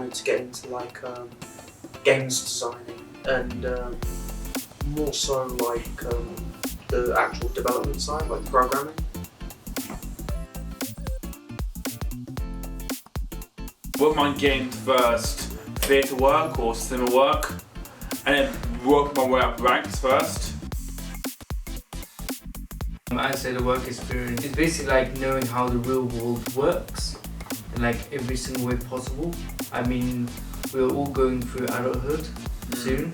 wanted to get into like games designing and more so like the actual development side, like programming. Wouldn't mind getting first theatre work or cinema work, and then work my way up ranks first. I say the work experience is basically like knowing how the real world works in like every single way possible. I mean, we're all going through adulthood soon,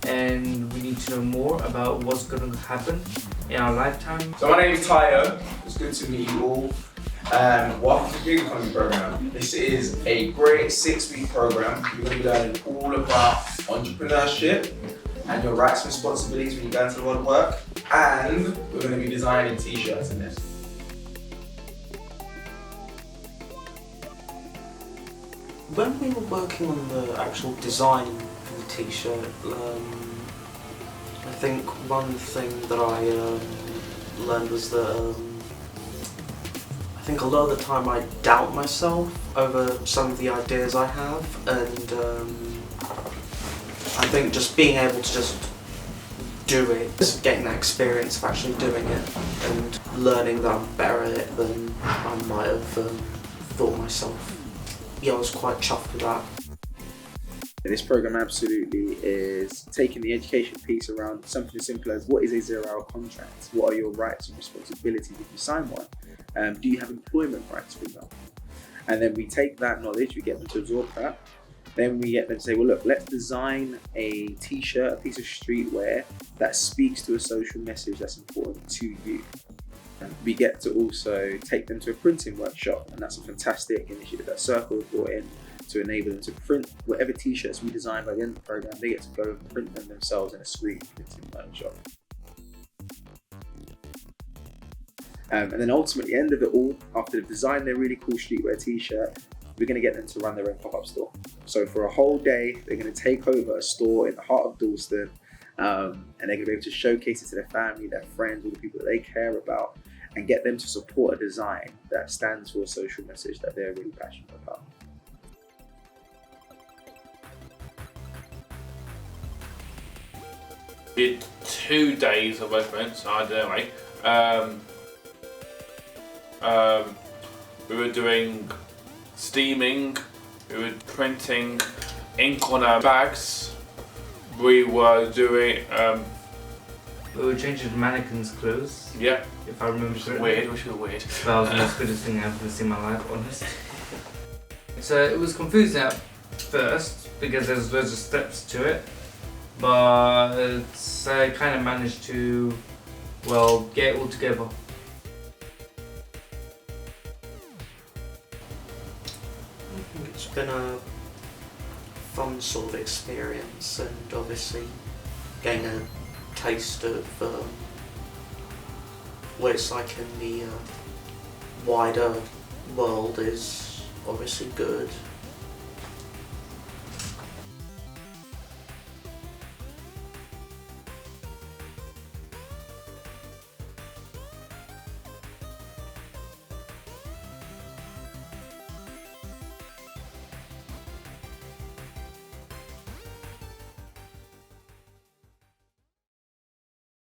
and we need to know more about what's going to happen in our lifetime. So my name is Tayo. It's good to meet you all. Welcome to the Gig Economy program. This is a great 6-week program. You're going to be learning all about entrepreneurship and your rights and responsibilities when you go into the world of work. And we're going to be designing t-shirts in this. When we were working on the actual design for the t-shirt, I think one thing that I learned was that I think a lot of the time I doubt myself over some of the ideas I have, and I think just being able to just do it, just getting that experience of actually doing it and learning that I'm better at it than I might have thought myself. Yeah, I was quite chuffed with that. This program absolutely is taking the education piece around something as simple as what is a 0-hour contract? What are your rights and responsibilities if you sign one? Do you have employment rights, for example? And then we take that knowledge, we get them to absorb that. Then we get them to say, well, look, let's design a t-shirt, a piece of streetwear that speaks to a social message that's important to you. And we get to also take them to a printing workshop, and that's a fantastic initiative that Circle has brought in to enable them to print whatever t-shirts we design by the end of the program. They get to go and print them themselves in a screen printing workshop. And then ultimately, end of it all, after they've designed their really cool streetwear t-shirt, we're going to get them to run their own pop-up store. So for a whole day, they're going to take over a store in the heart of Dalston, and they're going to be able to showcase it to their family, their friends, all the people that they care about, and get them to support a design that stands for a social message that they're really passionate about. Did 2 days of events, I don't know. We were doing steaming, we were printing ink on our bags, we were doing We were changing the mannequins' clothes. yeah, If I remember correctly. weird, which was weird. That was the most weirdest thing I've ever seen in my life, honest. So it was confusing at first because there's loads of steps to it, but I kind of managed to, well, get it all together. I think it's been a fun sort of experience, and obviously getting a taste of what it's like in the wider world is obviously good.